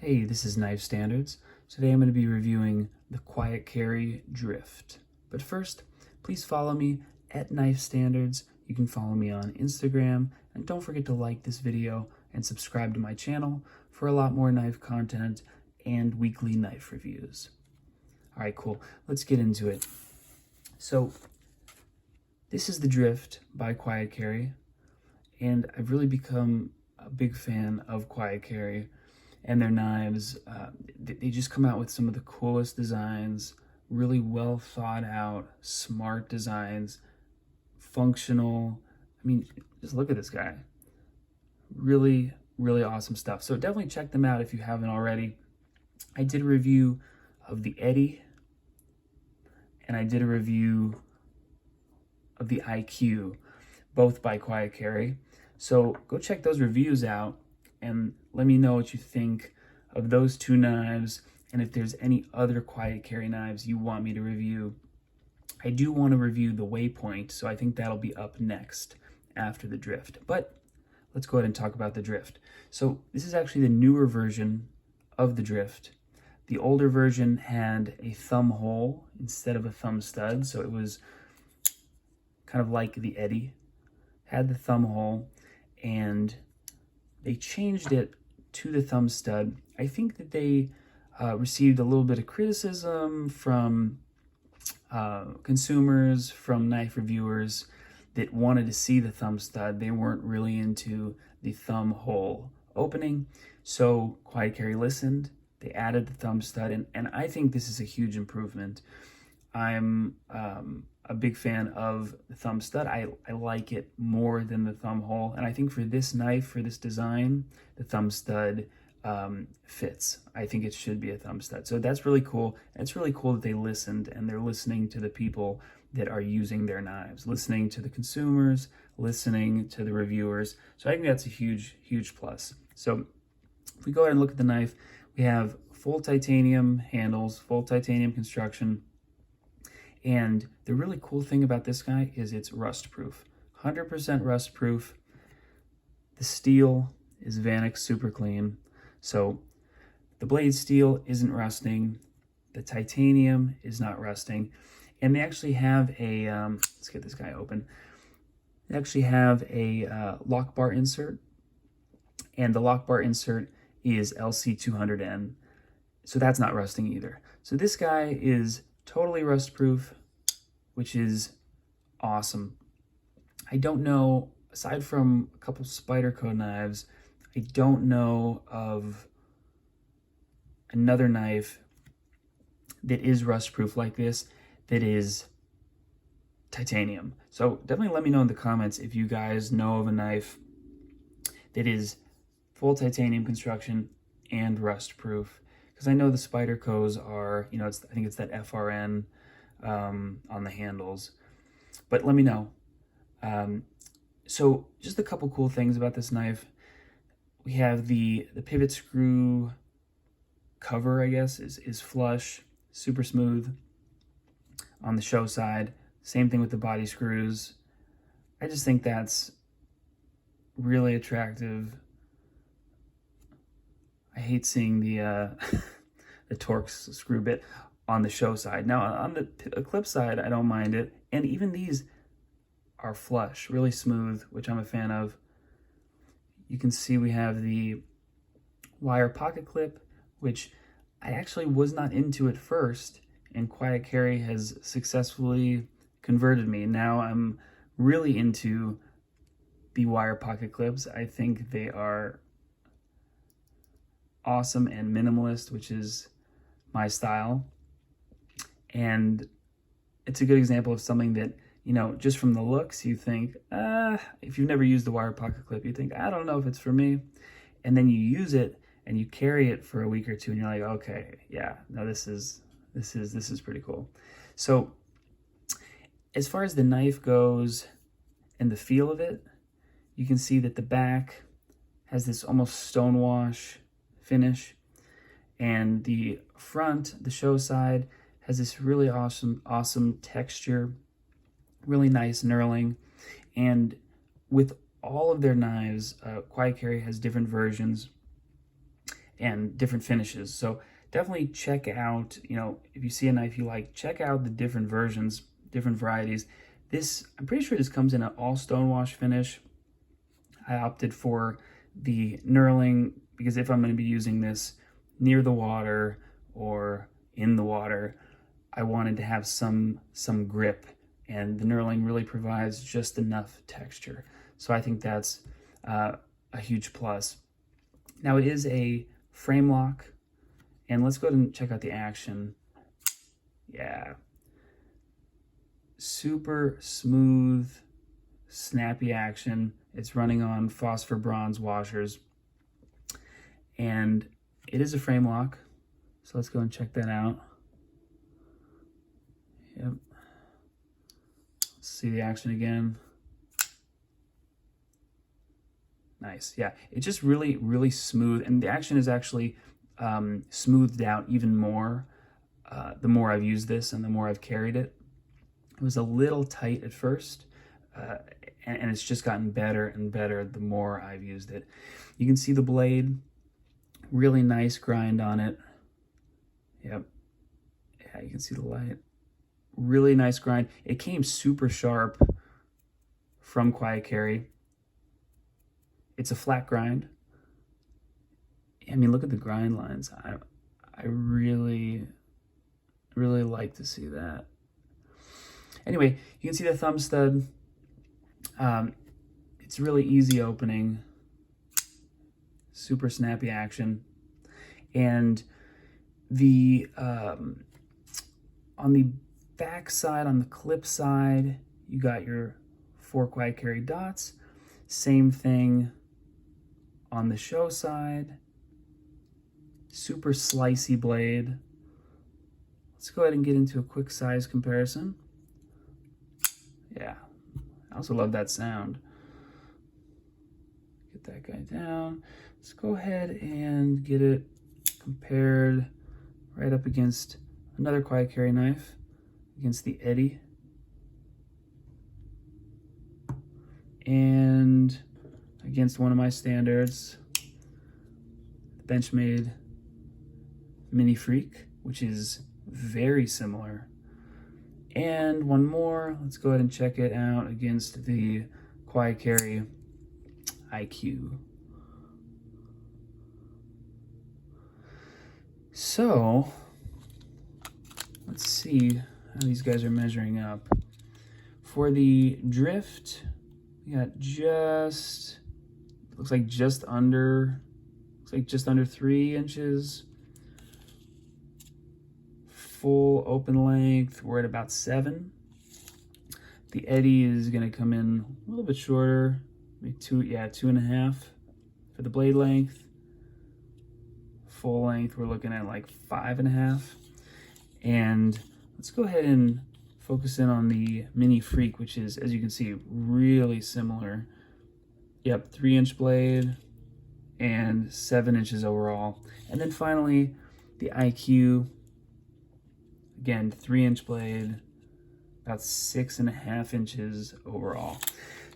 Hey, this is Knife Standards. Today I'm going to be reviewing the QuietCarry Drift. But first, please follow me at Knife Standards. You can follow me on Instagram, and don't forget to like this video and subscribe to my channel for a lot more knife content and weekly knife reviews. All right, cool. Let's get into it. So, this is the Drift by QuietCarry, and I've really become a big fan of QuietCarry and their knives. They just come out with some of the coolest designs, really well thought out, smart designs, functional. I mean, just look at this guy. Really, really awesome stuff. So definitely check them out if you haven't already. I did a review of the Eddie, and I did a review of the IQ, both by QuietCarry. So go check those reviews out and let me know what you think of those two knives, and if there's any other QuietCarry knives you want me to review. I do want to review the Waypoint, so I think that'll be up next after the Drift. But let's go ahead and talk about the Drift. So this is actually the newer version of the Drift. The older version had a thumb hole instead of a thumb stud, so it was kind of like the Eddie, had the thumb hole, and they changed it to the thumb stud. I think that they received a little bit of criticism from consumers, from knife reviewers that wanted to see the thumb stud. They weren't really into the thumb hole opening. So QuietCarry listened, they added the thumb stud, and I think this is a huge improvement. I'm a big fan of the thumb stud. I like it more than the thumb hole, and I think for this knife, for this design, the thumb stud fits. I think it should be a thumb stud. So that's really cool. And it's really cool that they listened, and they're listening to the people that are using their knives, listening to the consumers, listening to the reviewers. So I think that's a huge, huge plus. So if we go ahead and look at the knife, we have full titanium handles, full titanium construction. And the really cool thing about this guy is it's rust proof, 100% rust proof. The steel is Vanick Super Clean. So the blade steel isn't rusting. The titanium is not rusting. And they actually have a, let's get this guy open. They actually have a lock bar insert. And the lock bar insert is LC200N. So that's not rusting either. So this guy is totally rust proof, which is awesome. I don't know, aside from a couple Spyderco knives, I don't know of another knife that is rust proof like this that is titanium. So definitely let me know in the comments if you guys know of a knife that is full titanium construction and rust proof. Because I know the Spydercos are, you know, I think it's that FRN on the handles. But let me know. So just a couple cool things about this knife. We have the pivot screw cover, I guess, is flush, super smooth on the show side. Same thing with the body screws. I just think that's really attractive. I hate seeing the the Torx screw bit on the show side. Now on the clip side, I don't mind it, and even these are flush, really smooth, which I'm a fan of. You can see we have the wire pocket clip, which I actually was not into at first, and QuietCarry has successfully converted me. Now I'm really into the wire pocket clips. I think they are awesome and minimalist, which is my style. And it's a good example of something that, you know, just from the looks, you think, if you've never used the wire pocket clip, you think, I don't know if it's for me. And then you use it and you carry it for a week or two and you're like, okay, yeah, no, this is pretty cool. So as far as the knife goes and the feel of it, you can see that the back has this almost stonewash finish, and the front, the show side, has this really awesome texture, really nice knurling. And with all of their knives, QuietCarry has different versions, and different finishes. So definitely check out, you know, if you see a knife you like, check out the different versions, different varieties. This, I'm pretty sure this comes in an all stonewash finish. I opted for the knurling because if I'm going to be using this near the water or in the water, I wanted to have some grip, and the knurling really provides just enough texture. So I think that's a huge plus. Now it is a frame lock, and let's go ahead and check out the action. Yeah. Super smooth, snappy action. It's running on phosphor bronze washers, and it is a frame lock. So let's go and check that out. Yep. Let's see the action again. Nice. Yeah, it's just really, really smooth, and the action is actually smoothed out even more the more I've used this and the more I've carried it. It was a little tight at first, and it's just gotten better and better the more I've used it. You can see the blade, really nice grind on it. Yep. Yeah, you can see the light. Really nice grind. It came super sharp from QuietCarry. It's a flat grind. I mean, look at the grind lines. I really, really like to see that. Anyway, you can see the thumb stud. It's really easy opening, super snappy action, and the on the back side, on the clip side, you got your 4 QuietCarry dots. Same thing on the show side. Super slicey blade. Let's go ahead and get into a quick size comparison. Yeah, I also love that sound. Get that guy down. Let's go ahead and get it compared right up against another QuietCarry knife, against the Eddy. And against one of my standards, the Benchmade Mini Freak, which is very similar. And one more, let's go ahead and check it out against the QuietCarry IQ. So, let's see how these guys are measuring up. For the drift, we got looks like just under 3 inches. Full open length, we're at about 7. The Eddy is gonna come in a little bit shorter, maybe 2.5 for the blade length. Full length, we're looking at like 5.5. And let's go ahead and focus in on the Mini Freak, which is, as you can see, really similar. Yep, 3-inch blade and 7 inches overall. And then finally, the IQ, again, 3-inch blade, about 6.5 inches overall.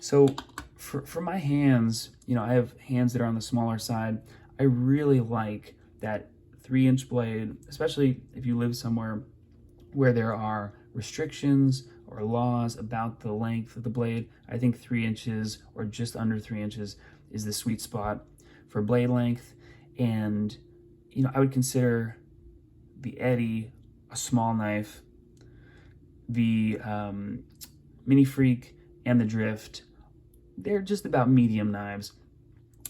So for my hands, you know, I have hands that are on the smaller side. I really like that 3-inch blade, especially if you live somewhere where there are restrictions or laws about the length of the blade. I think 3 inches or just under 3 inches is the sweet spot for blade length. And, you know, I would consider the Eddy a small knife. The Mini Freak and the Drift, they're just about medium knives.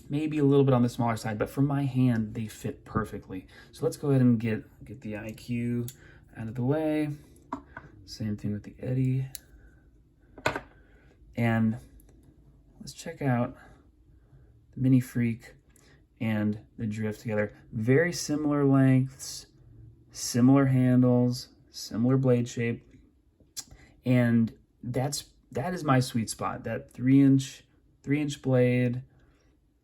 Maybe a little bit on the smaller side, but for my hand, they fit perfectly. So let's go ahead and get the IQ out of the way. Same thing with the Eddy. And let's check out the Mini Freak and the Drift together. Very similar lengths, similar handles, similar blade shape. And that is my sweet spot, that 3-inch blade.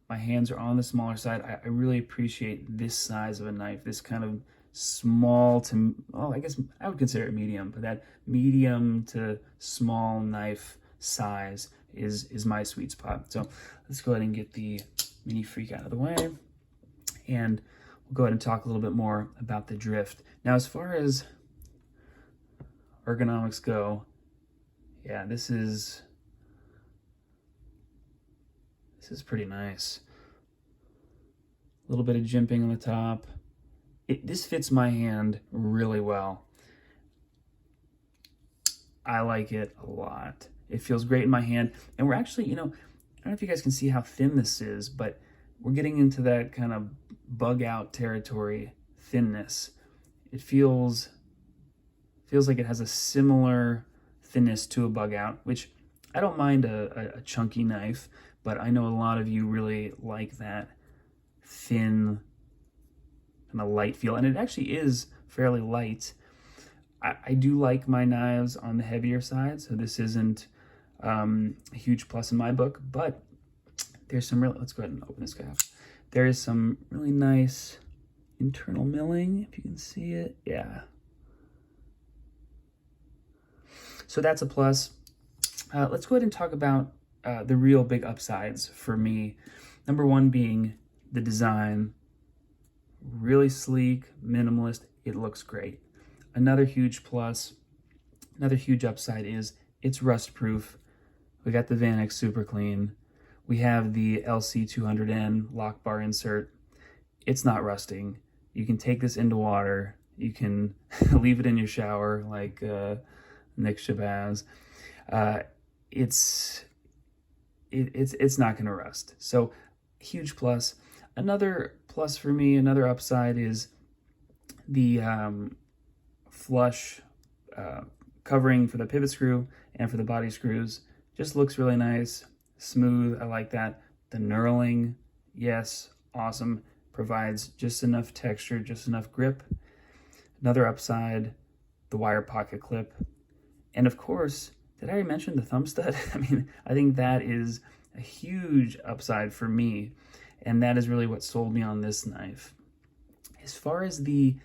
My hands are on the smaller side. I really appreciate this size of a knife, this kind of small to, well, I guess I would consider it medium, but that medium to small knife size is my sweet spot. So let's go ahead and get the Mini Freak out of the way. And we'll go ahead and talk a little bit more about the drift. Now, as far as ergonomics go, yeah, this is pretty nice. A little bit of jimping on the top. This fits my hand really well. I like it a lot. It feels great in my hand. And we're actually, I don't know if you guys can see how thin this is, but we're getting into that kind of bug out territory thinness. It feels like it has a similar thinness to a bug out, which I don't mind a chunky knife, but I know a lot of you really like that thin kind of light feel, and it actually is fairly light. I do like my knives on the heavier side, so this isn't a huge plus in my book, but there's some really, let's go ahead and open this guy up. There is some really nice internal milling, if you can see it. Yeah. So that's a plus. Let's go ahead and talk about the real big upsides for me. Number one being the design. Really sleek, minimalist. It looks great. Another huge plus, another huge upside is it's rust proof. We got the Vanex Super Clean. We have the LC200N lock bar insert. It's not rusting. You can take this into water. You can leave it in your shower like Nick Shabazz. It's not going to rust. So huge plus. Another plus for me, another upside is the flush covering for the pivot screw and for the body screws. Just looks really nice, smooth. I like that. The knurling, yes, awesome. Provides just enough texture, just enough grip. Another upside, the wire pocket clip. And of course, did I already mention the thumb stud? I mean, I think that is a huge upside for me. And that is really what sold me on this knife. As far as the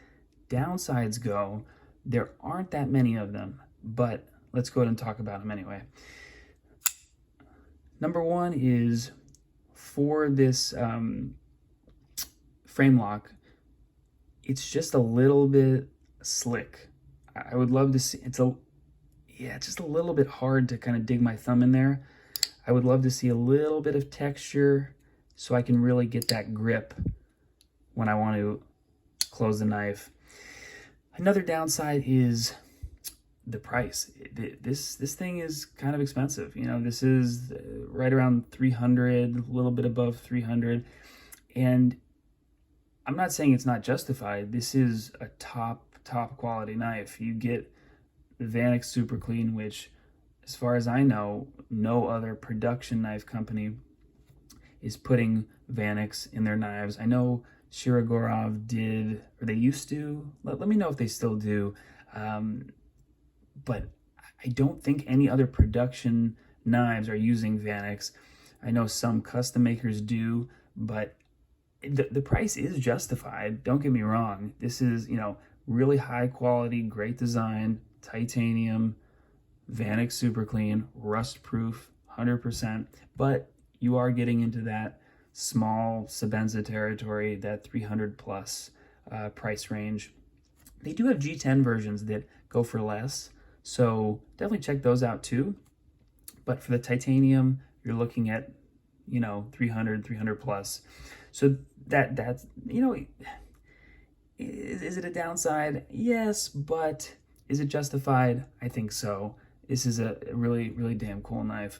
downsides go, there aren't that many of them, but let's go ahead and talk about them anyway. Number one is for this frame lock, it's just a little bit slick. I would love to see, it's just a little bit hard to kind of dig my thumb in there. I would love to see a little bit of texture so I can really get that grip when I want to close the knife. Another downside is the price. This thing is kind of expensive. This is right around 300, a little bit above 300. And I'm not saying it's not justified. This is a top quality knife. You get the Vanex Super Clean, which, as far as I know, no other production knife company is putting Vanex in their knives. I know Shirogorov did, or they used to. Let me know if they still do. But I don't think any other production knives are using Vanex. I know some custom makers do, but the price is justified. Don't get me wrong. This is, really high quality, great design, titanium, Vanex Super Clean, rust proof, 100%. But you are getting into that small Sebenza territory, that 300 plus price range. They do have G10 versions that go for less, so definitely check those out too. But for the titanium, you're looking at 300 plus. So that's is it a downside? Yes, but is it justified? I think so. This is a really, really damn cool knife.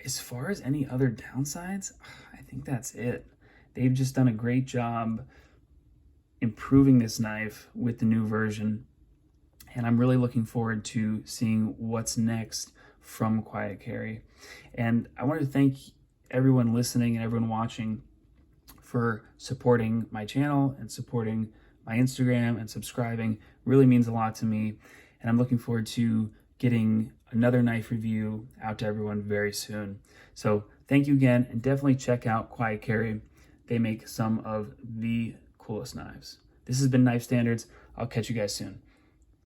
As far as any other downsides, I think that's it. They've just done a great job improving this knife with the new version. And I'm really looking forward to seeing what's next from QuietCarry. And I want to thank everyone listening and everyone watching for supporting my channel and supporting my Instagram and subscribing. Really means a lot to me. And I'm looking forward to getting another knife review out to everyone very soon. So thank you again, and definitely check out QuietCarry. They make some of the coolest knives. This has been Knife Standards. I'll catch you guys soon.